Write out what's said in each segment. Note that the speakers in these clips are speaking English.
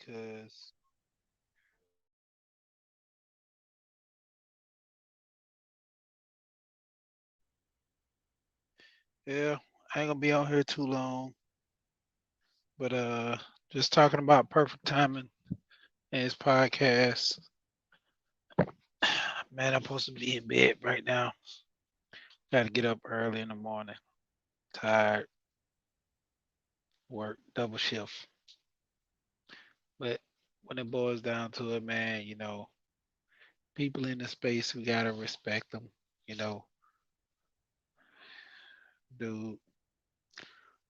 because yeah, I ain't gonna be on here too long. But just talking about perfect timing and his podcast. Man, I'm supposed to be in bed right now. Got to get up early in the morning. Tired, work double shift. But when it boils down to it, man, people in the space, we gotta respect them. You know, dude.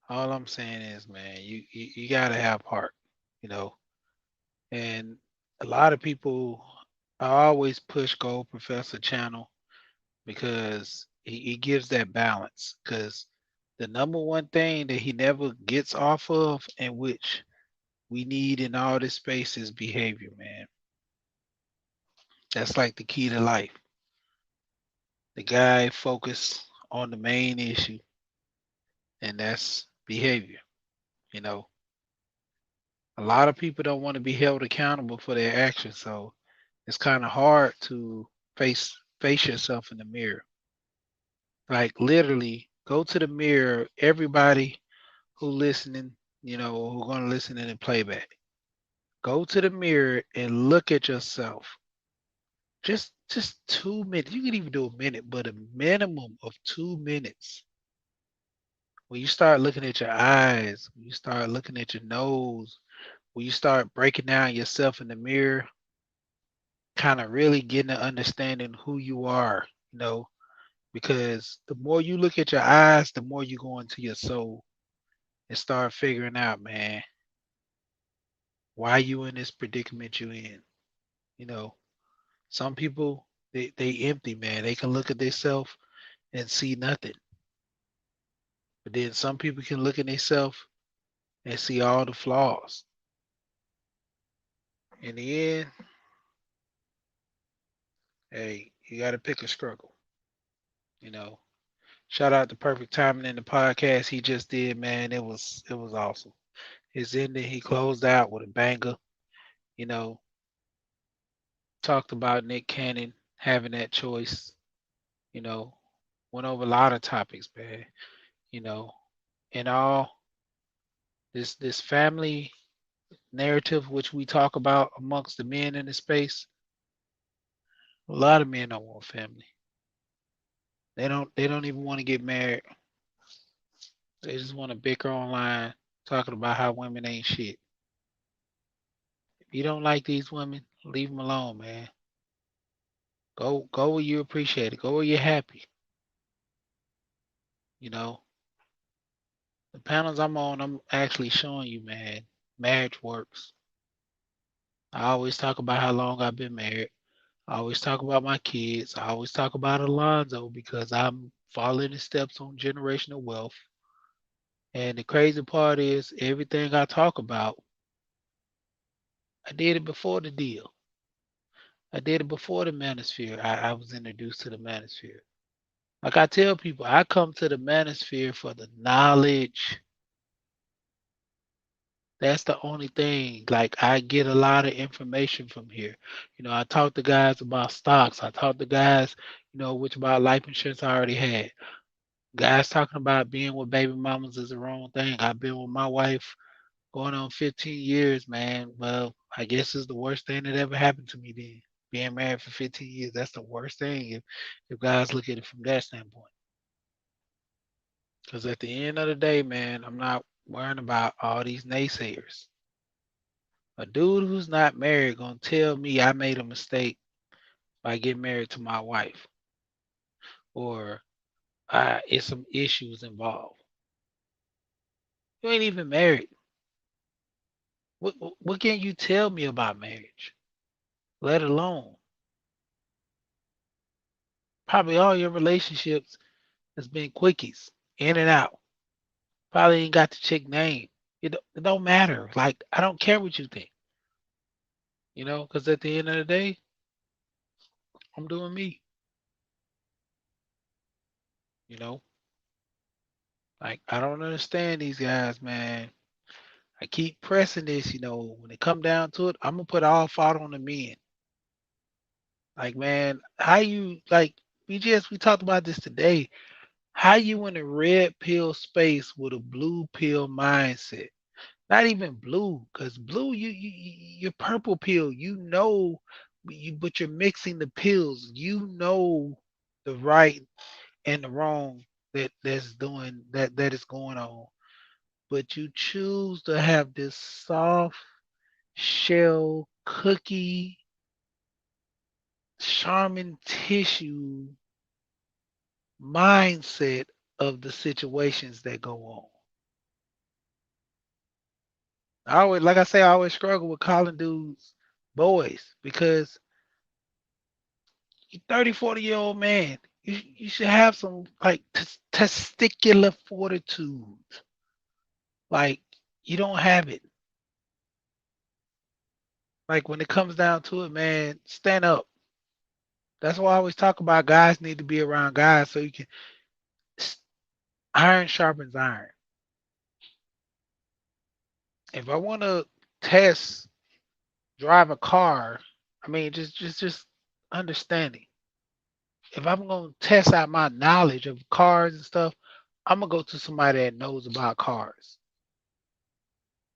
All I'm saying is, man, you gotta have heart. You know, and a lot of people, I always push Gold Professor channel because he gives that balance. Because the number one thing that he never gets off of, and which we need in all this space, is behavior, man. That's like the key to life. The guy focused on the main issue, and that's behavior. You know, a lot of people don't want to be held accountable for their actions, so it's kind of hard to face yourself in the mirror. Like literally, go to the mirror. Everybody who listening, who gonna listen in the playback, go to the mirror and look at yourself. Just 2 minutes. You can even do a minute, but a minimum of 2 minutes. When you start looking at your eyes, when you start looking at your nose, when you start breaking down yourself in the mirror, kind of really getting to understanding who you are, because the more you look at your eyes, the more you go into your soul and start figuring out, man, why you in this predicament you in. You know, some people they empty, man. They can look at themselves and see nothing. But then some people can look at themselves and see all the flaws. In the end, hey, you got to pick a struggle. You know, shout out to Perfect Timing in the podcast he just did, man. It was awesome. His ending, he closed out with a banger. You know, talked about Nick Cannon having that choice. You know, went over a lot of topics, man. You know, in all this family narrative which we talk about amongst the men in the space, a lot of men don't want family. They don't even want to get married. They just want to bicker online talking about how women ain't shit. If you don't like these women, leave them alone, man. Go where you appreciate it. Go where you're happy. You know, the panels I'm on, I'm actually showing you, man, marriage works. I always talk about how long I've been married. I always talk about my kids. I always talk about Alonzo because I'm following the steps on generational wealth. And the crazy part is everything I talk about, I did it before the deal. I did it before the manosphere. I was introduced to the manosphere. Like I tell people, I come to the manosphere for the knowledge. That's the only thing. Like I get a lot of information from here. I talk to guys about stocks. I talk to guys, which about life insurance I already had. Guys talking about being with baby mamas is the wrong thing. I've been with my wife going on 15 years, man. Well, I guess it's the worst thing that ever happened to me then. Being married for 15 years, that's the worst thing if guys look at it from that standpoint. Because at the end of the day, man, I'm not worrying about all these naysayers. A dude who's not married gonna tell me I made a mistake by getting married to my wife, or it's some issues involved. You ain't even married. What can you tell me about marriage? Let alone probably all your relationships has been quickies, in and out. Probably ain't got the chick name. It don't matter. Like I don't care what you think, because at the end of the day, I'm doing me. You know, like I don't understand these guys, man. I keep pressing this, when it come down to it, I'm gonna put all fault on the men. Like, man, how you like we talked about this today. How you in a red pill space with a blue pill mindset? Not even blue, because blue, you're purple pill. But you're mixing the pills. You know the right and the wrong that is going on. But you choose to have this soft shell cookie Charmin tissue mindset of the situations that go on. Like I say, I always struggle with calling dudes boys because you 30, 40-year-old man. You should have some like testicular fortitude. Like you don't have it. Like when it comes down to it, man, stand up. That's why I always talk about guys need to be around guys so you can iron sharpens iron. If I want to test drive a car, I mean just understanding. If I'm gonna test out my knowledge of cars and stuff, I'm gonna go to somebody that knows about cars.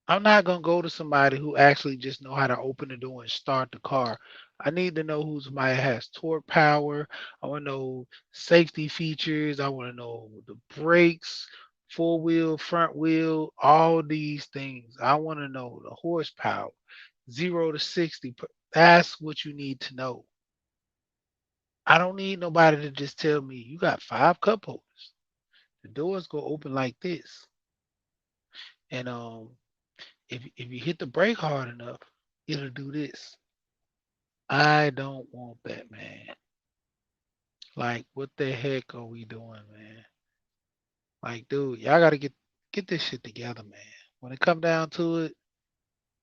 I'm not gonna go to somebody who actually just know how to open the door and start the car. I need to know who somebody has torque power. I want to know safety features. I want to know the brakes, four wheel, front wheel, all these things. I want to know the horsepower, 0 to 60. That's what you need to know. I don't need nobody to just tell me you got 5 cup holders. The doors go open like this, and if you hit the brake hard enough, it'll do this. I don't want that, man. Like, what the heck are we doing, man? Like, dude, y'all gotta get this shit together, man. When it come down to it,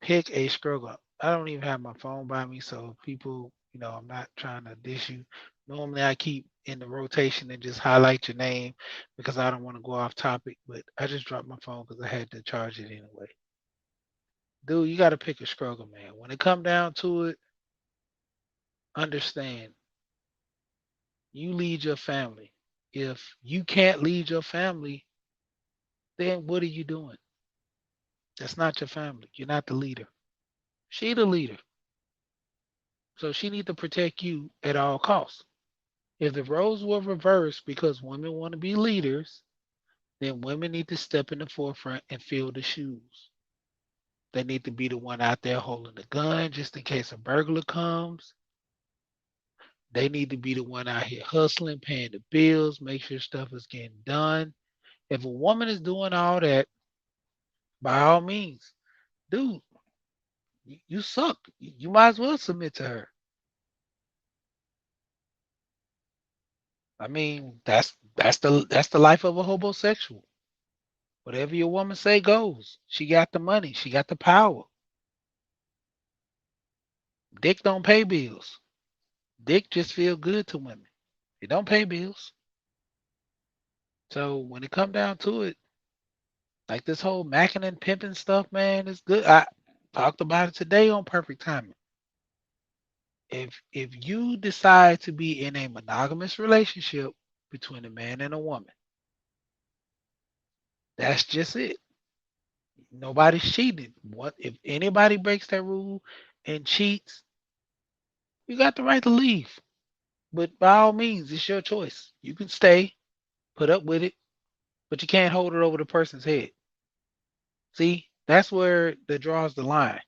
pick a struggle. I don't even have my phone by me, so people, I'm not trying to dish you. Normally, I keep in the rotation and just highlight your name because I don't want to go off topic. But I just dropped my phone because I had to charge it anyway. Dude, you got to pick a struggle, man. When it come down to it, understand you lead your family. If you can't lead your family, then what are you doing? That's not your family. You're not the leader. She the leader. So she need to protect you at all costs. If the roles were reversed because women want to be leaders, then women need to step in the forefront and fill the shoes. They need to be the one out there holding the gun just in case a burglar comes. They need to be the one out here hustling, paying the bills, make sure stuff is getting done. If a woman is doing all that, by all means, dude, you suck. You might as well submit to her. I mean, that's the life of a homosexual. Whatever your woman say goes. She got the money. She got the power. Dick don't pay bills. Dick just feel good to women. It don't pay bills. So when it come down to it, like this whole macking and pimping stuff, man, it's good. I talked about it today on Perfect Timing. If you decide to be in a monogamous relationship between a man and a woman, that's just it. Nobody's cheating. What if anybody breaks that rule and cheats, you got the right to leave. But by all means, it's your choice. You can stay, put up with it, but you can't hold it over the person's head. See, that's where the draws the line.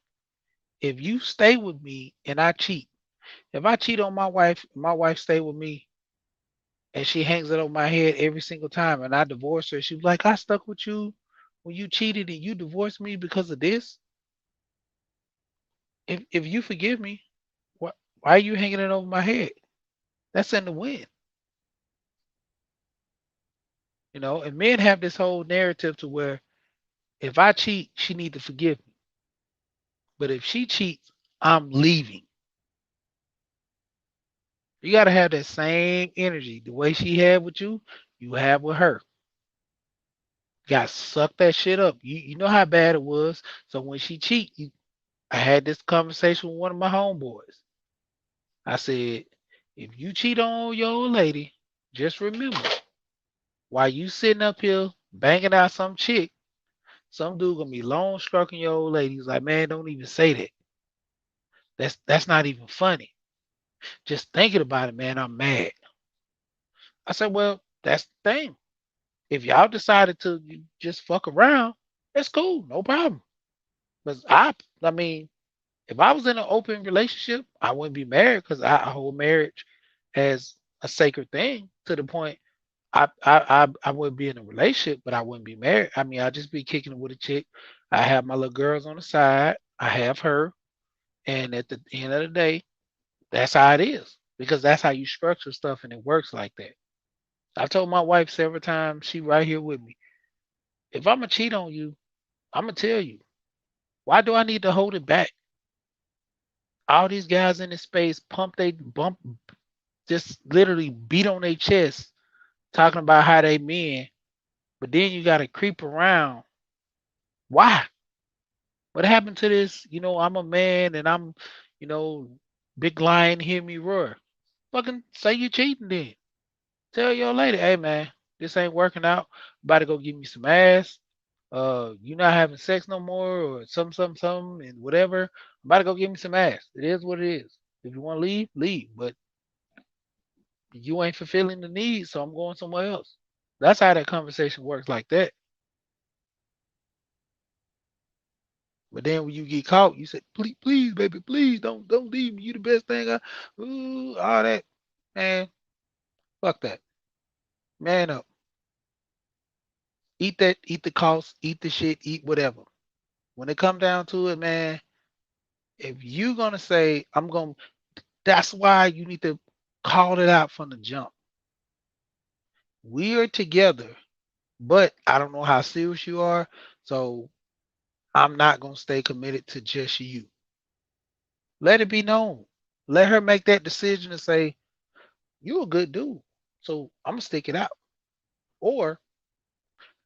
If you stay with me and I cheat, if I cheat on my wife stay with me and she hangs it over my head every single time and I divorce her, she's like, I stuck with you when you cheated and you divorced me because of this. If you forgive me, why are you hanging it over my head? That's in the wind. And men have this whole narrative to where if I cheat, she need to forgive me. But if she cheats, I'm leaving. You gotta have that same energy. The way she had with you have with her. Got sucked that shit up. You know how bad it was. So when she cheat, I had this conversation with one of my homeboys. I said, if you cheat on your old lady, just remember, while you sitting up here banging out some chick, some dude gonna be long stroking your old lady. He's like, man, don't even say that. That's not even funny. Just thinking about it, man, I'm mad. I said, well, that's the thing. If y'all decided to just fuck around, that's cool, no problem. But I mean, if I was in an open relationship, I wouldn't be married because I hold marriage as a sacred thing to the point I wouldn't be in a relationship, but I wouldn't be married. I mean, I'd just be kicking it with a chick. I have my little girls on the side. I have her, and at the end of the day, that's how it is because that's how you structure stuff, and it works like that. I've told my wife several times. She right here with me. If I'm gonna cheat on you, I'm gonna tell you. Why do I need to hold it back? All these guys in this space pump they bump, just literally beat on their chest, talking about how they men, but then you gotta creep around. Why? What happened to this? I'm a man and I'm, you know, big lion, hear me roar. Fucking say you cheating then. Tell your lady, hey man, this ain't working out. About to go give me some ass. You not having sex no more or something and whatever. I'm about to go give me some ass. It is what it is. If you want to leave, leave. But you ain't fulfilling the need, so I'm going somewhere else. That's how that conversation works like that. But then when you get caught, you say, please, please, baby, please don't leave me. You the best thing ooh, all that. Man, fuck that. Man up. Eat that, eat the cost, eat the shit, eat whatever. When it come down to it, man, if you gonna say, that's why you need to call it out from the jump. We are together, but I don't know how serious you are. So I'm not gonna stay committed to just you. Let it be known. Let her make that decision and say, you a good dude. So I'm gonna stick it out. Or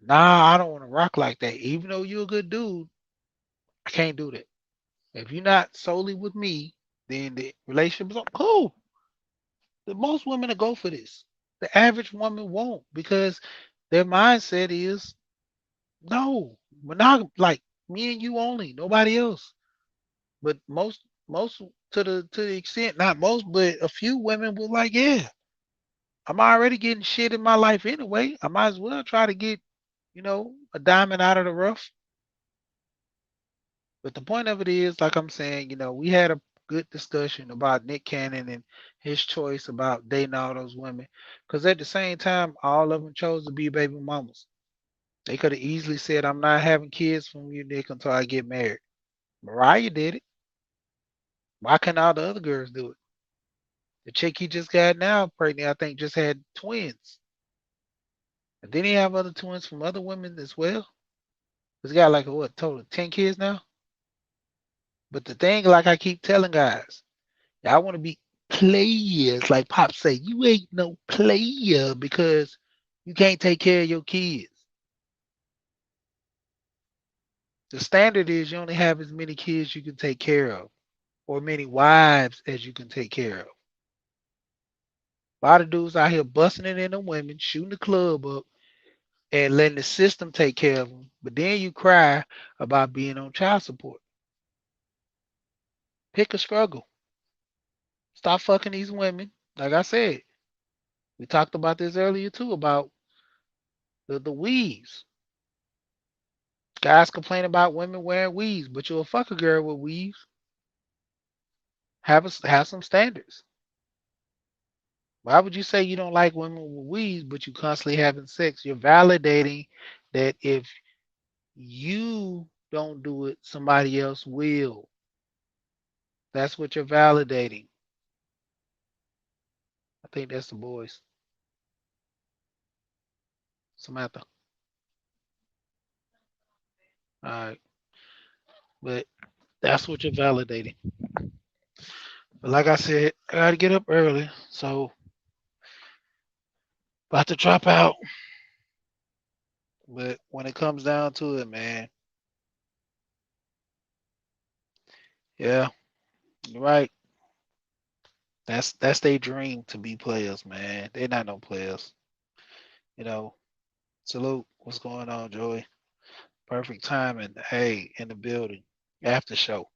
nah, I don't want to rock like that. Even though you're a good dude, I can't do that. If you're not solely with me, then the relationship is cool. The most women will go for this. The average woman won't because their mindset is no, like me and you only, nobody else. But most to the extent, not most, but a few women will like, yeah, I'm already getting shit in my life anyway. I might as well try to get, a diamond out of the rough. But the point of it is, like I'm saying, we had a good discussion about Nick Cannon and his choice about dating all those women. Because at the same time, all of them chose to be baby mamas. They could have easily said, I'm not having kids from you, Nick, until I get married. Mariah did it. Why can't all the other girls do it? The chick he just got now pregnant, I think, just had twins. And then he have other twins from other women as well. He's got like a what total 10 kids now? But the thing, like I keep telling guys, y'all want to be players, like Pop say, you ain't no player because you can't take care of your kids. The standard is you only have as many kids you can take care of, or many wives as you can take care of. A lot of dudes out here busting it in the women, shooting the club up, and letting the system take care of them. But then you cry about being on child support. Pick a struggle. Stop fucking these women. Like I said, we talked about this earlier too about the weaves. Guys complain about women wearing weaves, but you'll fuck a girl with weaves. Have some standards. Why would you say you don't like women with weaves, but you constantly having sex? You're validating that if you don't do it, somebody else will. That's what you're validating. I think that's the boys. Samantha. All right. But that's what you're validating. But like I said, I gotta get up early. So about to drop out. But when it comes down to it, man, yeah, you're right. That's their dream to be players, man. They're not no players. You know, salute. What's going on, Joey? Perfect timing. Hey, in the building. After show.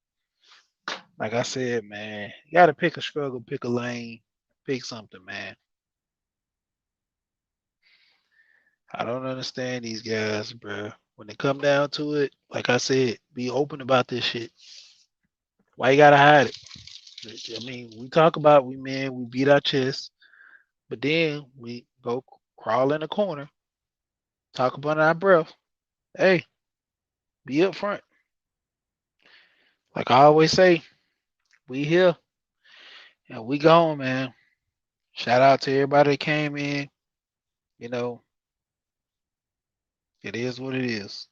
Like I said, man, you gotta pick a struggle, pick a lane, pick something, man. I don't understand these guys, bro. When they come down to it, like I said, be open about this shit. Why you gotta hide it? I mean, we talk about we men, we beat our chest, but then we go crawl in the corner, talk about our breath. Hey, be up front. Like I always say, we here and we gone, man. Shout out to everybody that came in. You know, it is what it is.